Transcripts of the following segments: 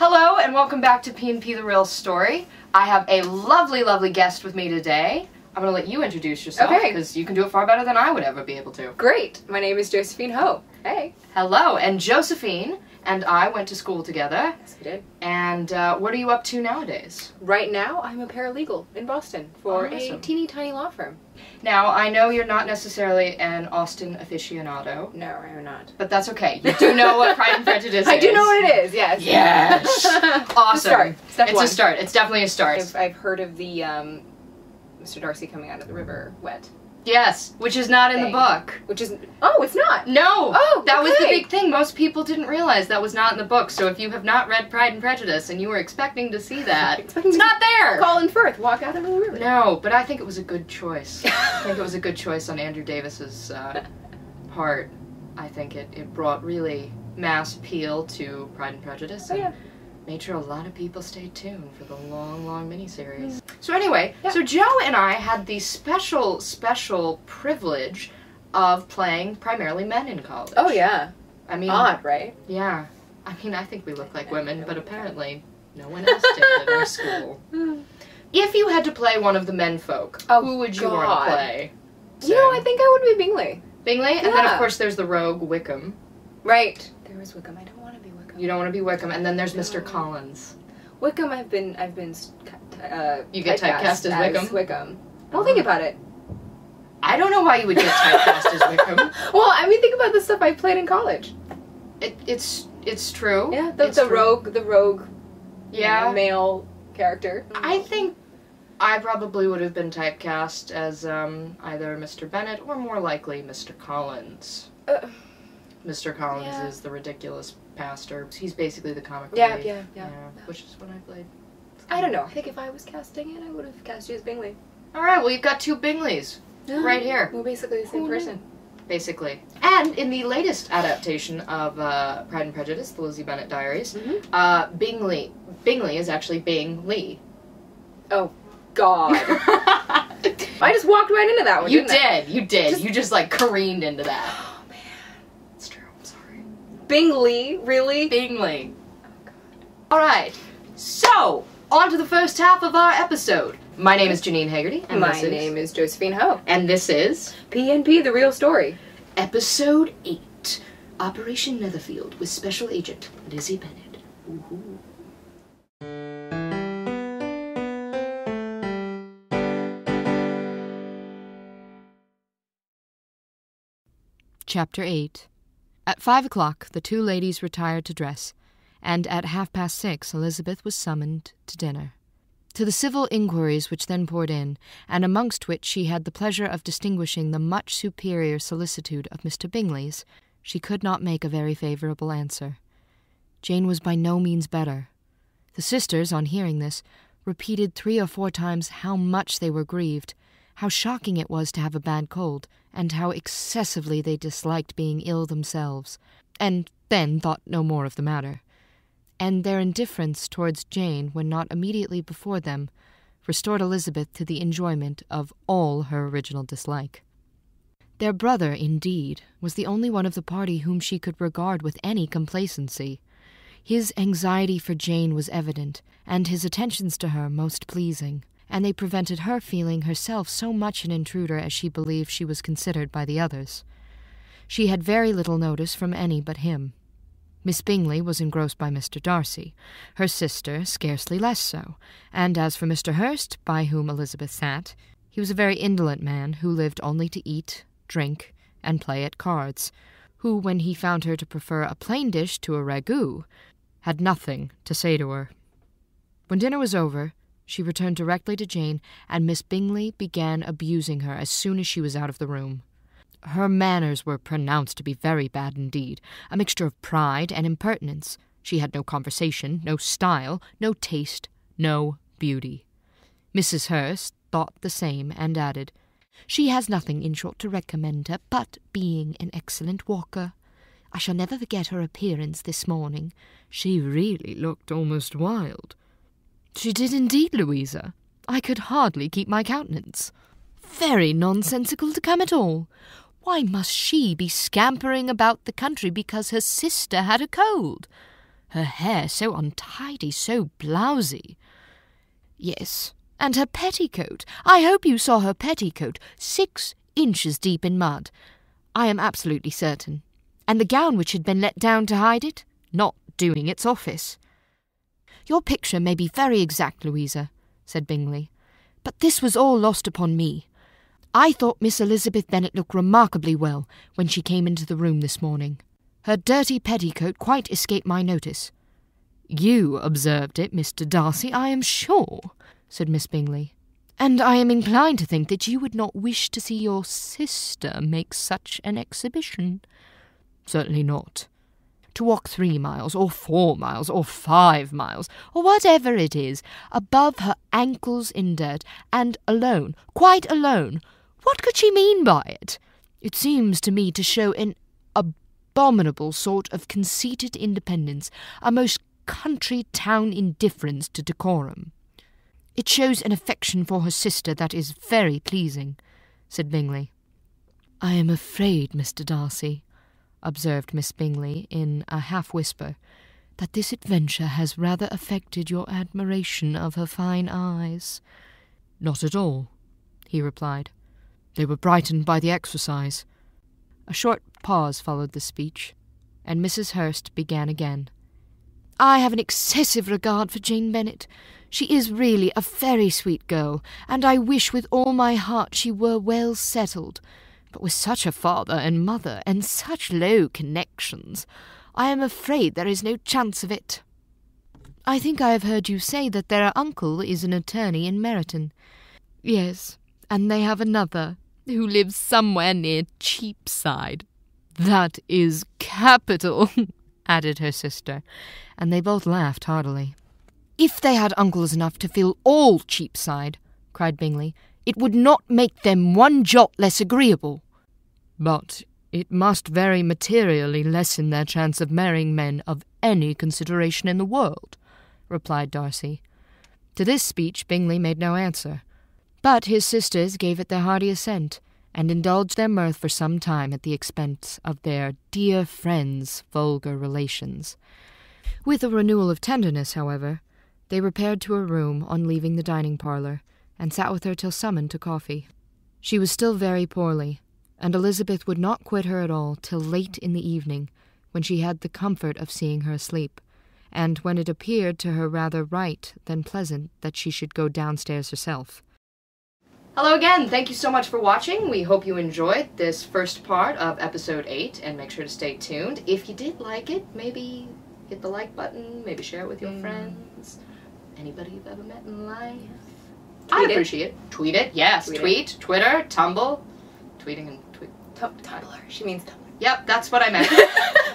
Hello and welcome back to P&P The Real Story. I have a lovely, lovely guest with me today. I'm going to let you introduce yourself, because you can do it far better than I would ever be able to. Great. My name is Josephine Ho. Hey. Hello, and Josephine and I went to school together. Yes, we did. And what are you up to nowadays? Right now, I'm a paralegal in Boston for a teeny tiny law firm. Now, I know you're not necessarily an Austen aficionado. No, I'm not. But that's okay. You do know what Pride and Prejudice is. I do know what it is, yes. Yes! Awesome. It's a start. It's definitely a start. I've heard of the Mr. Darcy coming out of the river wet. Yes, which is not in the book. Which is... Oh, it's not? No! Oh, that was the big thing. Most people didn't realize that was not in the book. So if you have not read Pride and Prejudice and you were expecting to see that, it's not there! Colin Firth, walk out into the river. No, but I think it was a good choice. I think it was a good choice on Andrew Davis's part. I think it brought really mass appeal to Pride and Prejudice. And made sure a lot of people stayed tuned for the long, long miniseries. So anyway, so Joe and I had the special privilege of playing primarily men in college. Oh yeah. I mean, odd, right? Yeah. I mean, I think we look like women, but apparently no one else did at our school. If you had to play one of the men folk, who would you want to play? You know, I think I would be Bingley. Bingley? And then of course there's the rogue Wickham. Right. There is Wickham. I don't want to be Wickham. You don't want to be Wickham, and then there's Mr. Collins. Wickham, I've been you get typecast as Wickham. Don't think about it. I don't know why you would get typecast as Wickham. Well, I mean, think about the stuff I played in college. It's true. Yeah, the rogue male character. I think I probably would have been typecast as either Mr. Bennet or more likely Mr. Collins. Mr. Collins is the ridiculous pastor. He's basically the comic relief. Yeah. Which is what I played. I don't know. I think if I was casting it, I would have cast you as Bingley. Alright, well you've got two Bingleys. Right here. We're basically the same person. Basically. And in the latest adaptation of Pride and Prejudice, the Lizzie Bennet Diaries, Bingley is actually Bing Lee. Oh, God. I just walked right into that one, You did. You just like careened into that. Oh, man. It's true. I'm sorry. Bingley? Really? Bingley. Oh, God. Alright. So, on to the first half of our episode. My name is Janine Hegarty. And my name is Josephine Ho. And this is... P&P The Real Story. Episode 8. Operation Netherfield with Special Agent Lizzie Bennet. Ooh. Chapter 8. At 5 o'clock, the two ladies retired to dress, and at 6:30 Elizabeth was summoned to dinner. To the civil inquiries which then poured in, and amongst which she had the pleasure of distinguishing the much superior solicitude of Mr. Bingley's, she could not make a very favourable answer. Jane was by no means better. The sisters, on hearing this, repeated 3 or 4 times how much they were grieved, how shocking it was to have a bad cold, and how excessively they disliked being ill themselves, and then thought no more of the matter. And their indifference towards Jane, when not immediately before them, restored Elizabeth to the enjoyment of all her original dislike. Their brother, indeed, was the only one of the party whom she could regard with any complacency. His anxiety for Jane was evident, and his attentions to her most pleasing, and they prevented her feeling herself so much an intruder as she believed she was considered by the others. She had very little notice from any but him. Miss Bingley was engrossed by Mr. Darcy, her sister scarcely less so, and as for Mr. Hurst, by whom Elizabeth sat, he was a very indolent man who lived only to eat, drink, and play at cards, who, when he found her to prefer a plain dish to a ragout, had nothing to say to her. When dinner was over, she returned directly to Jane, and Miss Bingley began abusing her as soon as she was out of the room. Her manners were pronounced to be very bad indeed, a mixture of pride and impertinence. She had no conversation, no style, no taste, no beauty. Mrs. Hurst thought the same, and added, "She has nothing, in short, to recommend her, but being an excellent walker. I shall never forget her appearance this morning. She really looked almost wild." "She did indeed, Louisa. I could hardly keep my countenance. Very nonsensical to come at all. Why must she be scampering about the country because her sister had a cold? Her hair so untidy, so blousy. Yes, and her petticoat. I hope you saw her petticoat, 6 inches deep in mud. I am absolutely certain. And the gown which had been let down to hide it, not doing its office. Your picture may be very exact, Louisa, said Bingley, but this was all lost upon me. I thought Miss Elizabeth Bennet looked remarkably well when she came into the room this morning. Her dirty petticoat quite escaped my notice. You observed it, Mr. Darcy, I am sure, said Miss Bingley, and I am inclined to think that you would not wish to see your sister make such an exhibition. Certainly not. To walk 3 miles, or 4 miles, or 5 miles, or whatever it is, above her ankles in dirt, and alone, quite alone. What could she mean by it? It seems to me to show an abominable sort of conceited independence, a most country town indifference to decorum. It shows an affection for her sister that is very pleasing, said Bingley. I am afraid, Mr. Darcy, observed Miss Bingley in a half-whisper, that this adventure has rather affected your admiration of her fine eyes. Not at all, he replied. They were brightened by the exercise. A short pause followed the speech, and Mrs. Hurst began again. I have an excessive regard for Jane Bennet. She is really a very sweet girl, and I wish with all my heart she were well settled. But with such a father and mother, and such low connections, I am afraid there is no chance of it. I think I have heard you say that their uncle is an attorney in Meryton. Yes, and they have another, who lives somewhere near Cheapside. That is capital, added her sister, and they both laughed heartily. If they had uncles enough to fill all Cheapside, cried Bingley, it would not make them one jot less agreeable. But it must very materially lessen their chance of marrying men of any consideration in the world, replied Darcy. To this speech Bingley made no answer, but his sisters gave it their hearty assent, and indulged their mirth for some time at the expense of their dear friend's vulgar relations. With a renewal of tenderness, however, they repaired to her room on leaving the dining-parlour, and sat with her till summoned to coffee. She was still very poorly, and Elizabeth would not quit her at all till late in the evening, when she had the comfort of seeing her asleep, and when it appeared to her rather right than pleasant that she should go downstairs herself. Hello again, thank you so much for watching. We hope you enjoyed this first part of episode 8, and make sure to stay tuned. If you did like it, maybe hit the like button, maybe share it with your friends, anybody you've ever met in life. I'd appreciate it. Tweet it, yes. Tweet, Twitter, Tumble. Tweeting and tweet. Tumblr. She means Tumblr. Yep, that's what I meant.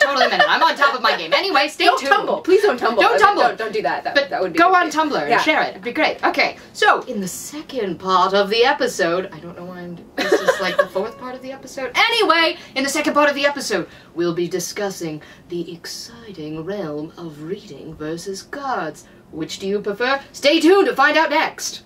Totally meant it. I'm on top of my game. Anyway, stay tuned. Don't tumble. Please don't tumble. Don't tumble. Don't do that. That would be go on Tumblr and share it. It'd be great. Okay, so in the second part of the episode, I don't know why this is like the 4th part of the episode. Anyway, in the second part of the episode, we'll be discussing the exciting realm of reading versus cards. Which do you prefer? Stay tuned to find out next.